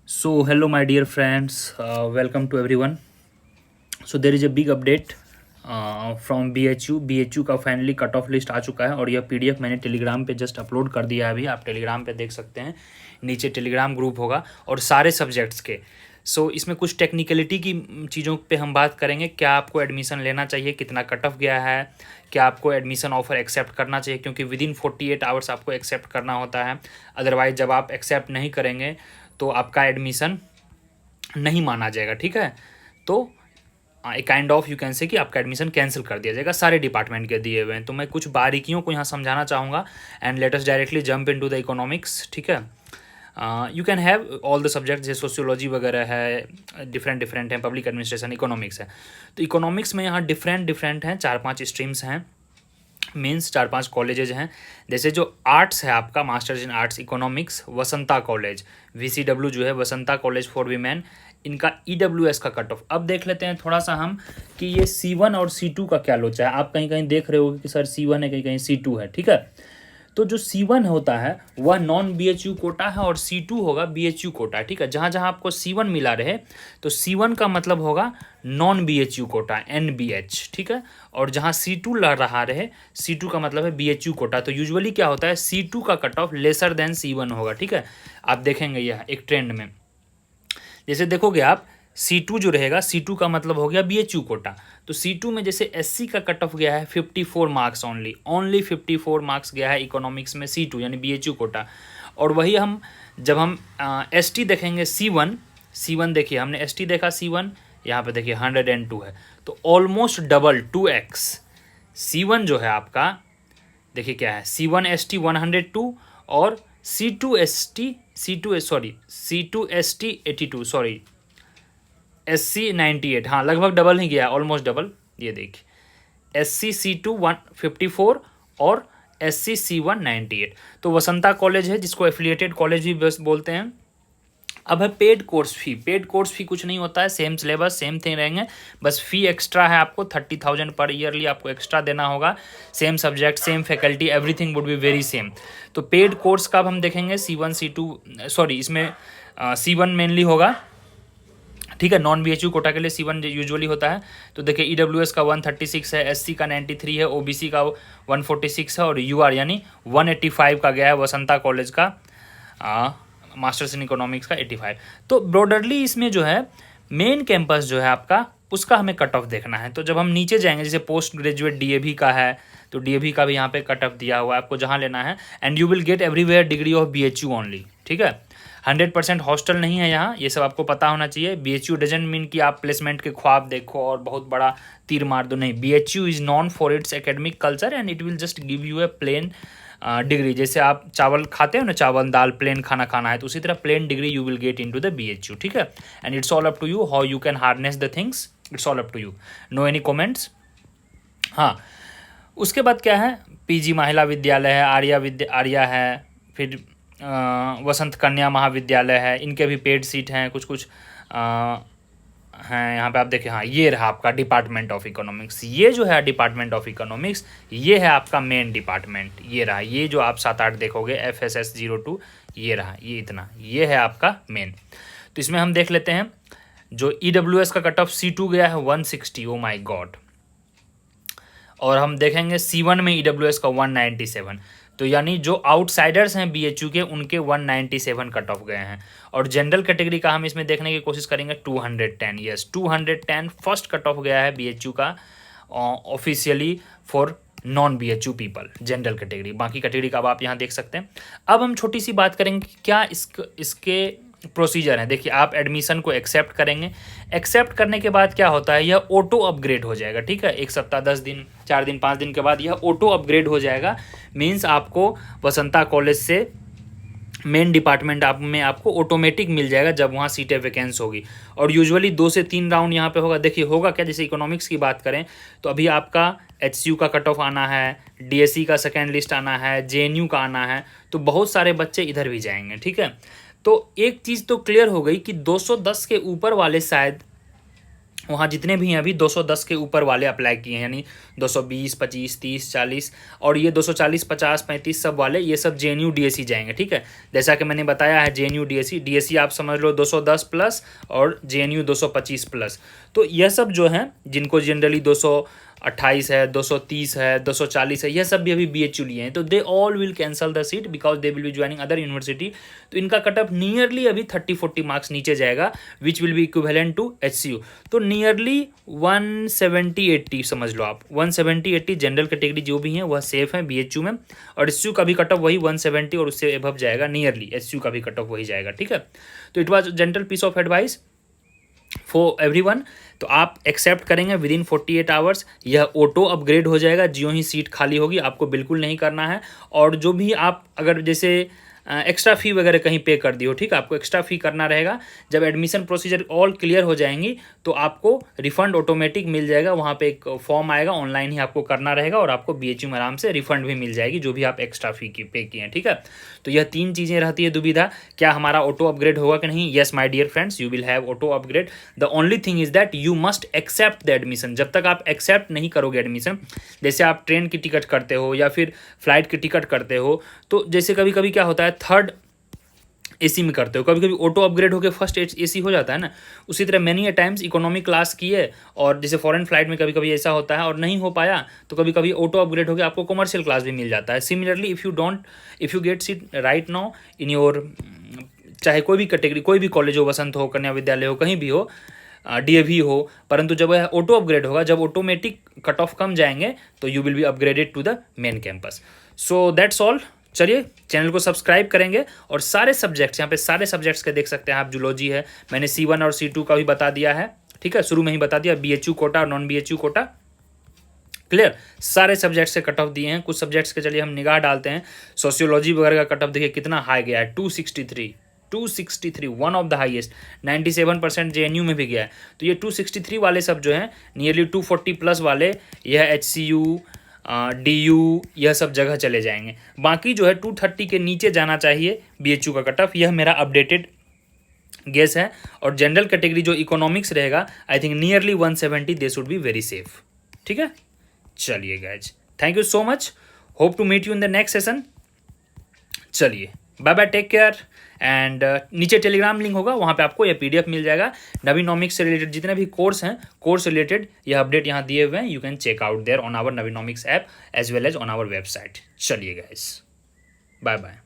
So, hello, my dear friends. Welcome to everyone. So, there is a big update from B H U का finally cut off list आ चुका है और यह PDF मैंने Telegram पे जस्ट अपलोड कर दिया है। अभी आप टेलीग्राम पे देख सकते हैं, नीचे टेलीग्राम ग्रुप होगा और सारे सब्जेक्ट्स के। इसमें कुछ टेक्निकलिटी की चीज़ों पे हम बात करेंगे। क्या आपको एडमिशन लेना चाहिए, कितना कट ऑफ गया है, क्या आपको एडमिशन ऑफर एक्सेप्ट करना चाहिए, क्योंकि विदिन 48 आवर्स आपको एक्सेप्ट करना होता है। अदरवाइज जब आप एक्सेप्ट नहीं करेंगे तो आपका एडमिशन नहीं माना जाएगा। ठीक है, तो एक kind of you can say कि आपका एडमिशन कैंसिल कर दिया जाएगा। सारे डिपार्टमेंट के दिए हुए हैं, तो मैं कुछ बारीकियों को यहाँ समझाना चाहूँगा। And let us directly jump into the economics. ठीक है, you can have all the subject, जैसे सोशियोलॉजी वगैरह है, डिफरेंट डिफरेंट हैं, पब्लिक एडमिनिस्ट्रेशन, इकोनॉमिक्स है। तो इकोनॉमिक्स में यहाँ डिफरेंट डिफरेंट हैं, 4-5 स्ट्रीम्स हैं, मीन्स 4-5 कॉलेजेज हैं। जैसे जो आर्ट्स है आपका, masters in arts economics, Vasanta college, VCW जो है वसंता कॉलेज फॉर वीमेन, इनका EWS का कट ऑफ। अब देख लेते हैं थोड़ा सा हम कि ये C1 और C2 का क्या लोचा है। आप कहीं कहीं देख रहे हो कि सर C1 है, कहीं कहीं C2 है। ठीक है, तो जो C1 होता है वह नॉन BHU कोटा है और C2 होगा BHU कोटा। ठीक है, जहाँ जहाँ आपको C1 मिला रहे तो C1 का मतलब होगा नॉन BHU कोटा, NBH। ठीक है, और जहाँ C2 लड़ रहा रहे, C2 का मतलब है BHU कोटा। तो यूजुअली क्या होता है, C2 का cut of lesser than C1 होगा। ठीक है, आप देखेंगे यह एक ट्रेंड में। जैसे देखोगे आप, C2 जो रहेगा, C2 का मतलब हो गया BHU कोटा। तो C2 में जैसे SC का कट ऑफ गया है 54 मार्क्स, ओनली 54 मार्क्स गया है इकोनॉमिक्स में C2 यानी BHU कोटा। और वही हम जब हम ST देखेंगे C1 देखिए, हमने ST देखा C1, यहाँ पे देखिए 102 है, तो ऑलमोस्ट डबल 2x। C1 जो है आपका, देखिए क्या है, C1 ST 102 और C2 ST 82 सॉरी, SC 98, हाँ लगभग डबल ही गया, ऑलमोस्ट डबल। ये देखिए SC C2 154 और SC C1 98। तो वसंता कॉलेज है, जिसको एफिलिएटेड कॉलेज भी बस बोलते हैं। अब है पेड कोर्स फी कुछ नहीं होता है, सेम सिलेबस सेम थिंग रहेंगे, बस फी एक्स्ट्रा है आपको 30,000 पर ईयरली आपको एक्स्ट्रा देना होगा। Same subject, same faculty, everything would be very same. तो पेड कोर्स का अब हम देखेंगे C1 C2 सॉरी, इसमें C1 मेनली होगा। ठीक है, नॉन BHU कोटा के लिए C1 यूजुअली होता है। तो देखिए EWS का 136 है, SC का 93 है, OBC का 146 है और UR यानी 185 का गया है वसंता कॉलेज का मास्टर्स इन इकोनॉमिक्स का 85। तो ब्रॉडरली इसमें जो है मेन कैंपस जो है आपका, उसका हमें कट ऑफ देखना है। तो जब हम नीचे जाएंगे, जैसे पोस्ट ग्रेजुएट DAV का है, तो DAV का भी यहाँ पे कट ऑफ दिया हुआ है, आपको जहाँ लेना है। And you will gate everywhere degree of BHU only. ठीक है, 100% हॉस्टल नहीं है यहाँ, ये सब आपको पता होना चाहिए। BHU डजेंट मीन कि आप प्लेसमेंट के ख्वाब देखो और बहुत बड़ा तीर मार दो, नहीं। BHU is known for its academic culture and it will just give you a plain degree. जैसे आप चावल खाते हो ना, चावल दाल प्लेन खाना खाना है, तो उसी तरह plain degree you will get into the BHU। ठीक है, and it's all up to you how you can harness the things, it's all up to you. No any comments. हाँ, उसके बाद क्या है, PG महिला विद्यालय है, आर्या है, फिर वसंत कन्या महाविद्यालय है, इनके भी पेड सीट हैं, कुछ कुछ हैं यहाँ पे आप देखें। हाँ, ये रहा आपका डिपार्टमेंट ऑफ इकोनॉमिक्स। ये जो है डिपार्टमेंट ऑफ इकोनॉमिक्स, ये है आपका मेन डिपार्टमेंट। ये रहा, ये जो आप 7-8 देखोगे FSS 02, ये रहा, ये इतना, ये है आपका मेन। तो इसमें हम देख लेते हैं, जो EWS का कट ऑफ C2 गया है 160, ओ माई गॉड। और हम देखेंगे C1 में EWS का 197। तो यानी जो आउटसाइडर्स हैं BHU के, उनके 197 कट ऑफ गए हैं। और जनरल कैटेगरी का हम इसमें देखने की कोशिश करेंगे 210। यस, 210 फर्स्ट कट ऑफ गया है BHU का officially for non BHU people, general category. बाकी कैटेगरी का अब आप यहाँ देख सकते हैं। अब हम छोटी सी बात करेंगे कि क्या इसके प्रोसीजर है। देखिए, आप एडमिशन को एक्सेप्ट करेंगे, एक्सेप्ट करने के बाद क्या होता है, यह ऑटो अपग्रेड हो जाएगा। ठीक है, 1 सप्ताह, 10 दिन, 4 दिन, 5 दिन के बाद यह ऑटो अपग्रेड हो जाएगा। मीन्स आपको वसंता कॉलेज से मेन डिपार्टमेंट में आपको ऑटोमेटिक मिल जाएगा जब वहाँ सीटें वैकेंस होगी। और यूजुअली 2 से 3 राउंड यहाँ पे होगा। देखिए होगा क्या, जैसे इकोनॉमिक्स की बात करें तो अभी आपका HCU का कट ऑफ आना है, DSE का सेकेंड लिस्ट आना है, JNU का आना है, तो बहुत सारे बच्चे इधर भी जाएंगे। ठीक है, तो एक चीज़ तो क्लियर हो गई कि 210 के ऊपर वाले शायद वहाँ जितने भी हैं अभी 210 के ऊपर वाले अप्लाई किए हैं, यानी 220, 25, 30, 40 और ये 240, 50, 35 सब वाले, ये सब JNU DSE जाएंगे। ठीक है, जैसा कि मैंने बताया है JNU DSE आप समझ लो 210 प्लस और JNU 225 प्लस। तो यह सब जो हैं जिनको जनरली 228 है, 230 है, 240 है, यह सब भी अभी BHU लिए हैं, तो they all will cancel the seat because they will be joining other university. तो इनका कट ऑफ नियरली अभी 30-40 मार्क्स नीचे जाएगा, which will be equivalent to HCU। तो नियरली 170-80 समझ लो आप, 170-80 जनरल कैटेगरी जो भी हैं वह सेफ है BHU में, और HCU का भी कट ऑफ वही 170 और उससे एबव जाएगा, नियरली HCU का भी कट ऑफ वही जाएगा। ठीक है, तो it was general piece of advice for everyone. तो आप एक्सेप्ट करेंगे विद इन 48 आवर्स, यह ऑटो अपग्रेड हो जाएगा ज्यों ही सीट खाली होगी, आपको बिल्कुल नहीं करना है। और जो भी आप अगर जैसे एक्स्ट्रा फ़ी वगैरह कहीं पे कर दी हो, ठीक है, आपको एक्स्ट्रा फ़ी करना रहेगा। जब एडमिशन प्रोसीजर ऑल क्लियर हो जाएंगी तो आपको रिफ़ंड ऑटोमेटिक मिल जाएगा, वहाँ पे एक फॉर्म आएगा, ऑनलाइन ही आपको करना रहेगा और आपको BHU में आराम से रिफ़ंड भी मिल जाएगी जो भी आप एक्स्ट्रा फ़ी की पे किए हैं। ठीक है, तो यह 3 चीज़ें रहती है दुविधा, क्या हमारा ऑटो अपग्रेड होगा कि नहीं। Yes my dear friends, you will have auto upgrade. The only thing is that you must accept the admission. जब तक आप एक्सेप्ट नहीं करोगे एडमिशन, जैसे आप ट्रेन की टिकट करते हो या फिर फ्लाइट की टिकट करते हो, तो जैसे कभी कभी क्या होता है थर्ड AC में करते हो, कभी कभी ऑटो अपग्रेड होकर फर्स्ट AC हो जाता है ना। उसी तरह मैनी टाइम्स इकोनॉमी क्लास की है, और जैसे फॉरेन फ्लाइट में कभी कभी ऐसा होता है और नहीं हो पाया तो कभी कभी ऑटो अपग्रेड होकर आपको कमर्शियल क्लास भी मिल जाता है। Similarly if you get seat right now in your, चाहे कोई भी कैटेगरी, कोई भी कॉलेज हो, वसंत हो, कन्या विद्यालय हो, कहीं भी हो, DAV हो, परंतु जब यह ऑटो अपग्रेड होगा, जब ऑटोमेटिक कट ऑफ कम जाएंगे तो you will be upgraded to the main campus. So that's all. चलिए, चैनल को सब्सक्राइब करेंगे और सारे सब्जेक्ट्स, यहाँ पे सारे सब्जेक्ट्स के देख सकते हैं आप। जूलॉजी है, मैंने C1 और C2 का भी बता दिया है, ठीक है, शुरू में ही बता दिया। BHU कोटा और नॉन BHU कोटा क्लियर, सारे सब्जेक्ट्स से कट ऑफ दिए हैं। कुछ सब्जेक्ट्स के चलिए हम निगाह डालते हैं। सोशियोलॉजी वगैरह का कट ऑफ देखिए कितना हाई गया है, 263, one of the highest. 97% JNU में भी गया है। तो ये 263 वाले सब जो हैं, नियरली 240 प्लस वाले, यह HCU DU यह सब जगह चले जाएंगे। बाकी जो है 230 के नीचे जाना चाहिए BHU का कट ऑफ, यह मेरा अपडेटेड गेस है। और जनरल कैटेगरी जो इकोनॉमिक्स रहेगा, I think nearly 170 they should be very safe. ठीक है, चलिए guys, thank you so much, hope to meet you in the next session. चलिए, bye bye, take care. And नीचे Telegram link होगा, वहाँ पे आपको यह PDF मिल जाएगा। नवीनोमिक्स से रिलेटेड जितने भी कोर्स हैं, कोर्स रिलेटेड यह अपडेट यहाँ दिए हुए हैं। You can check out there on our Naveenomics app as well as on our website. चलिए गाइस, बाय बाय।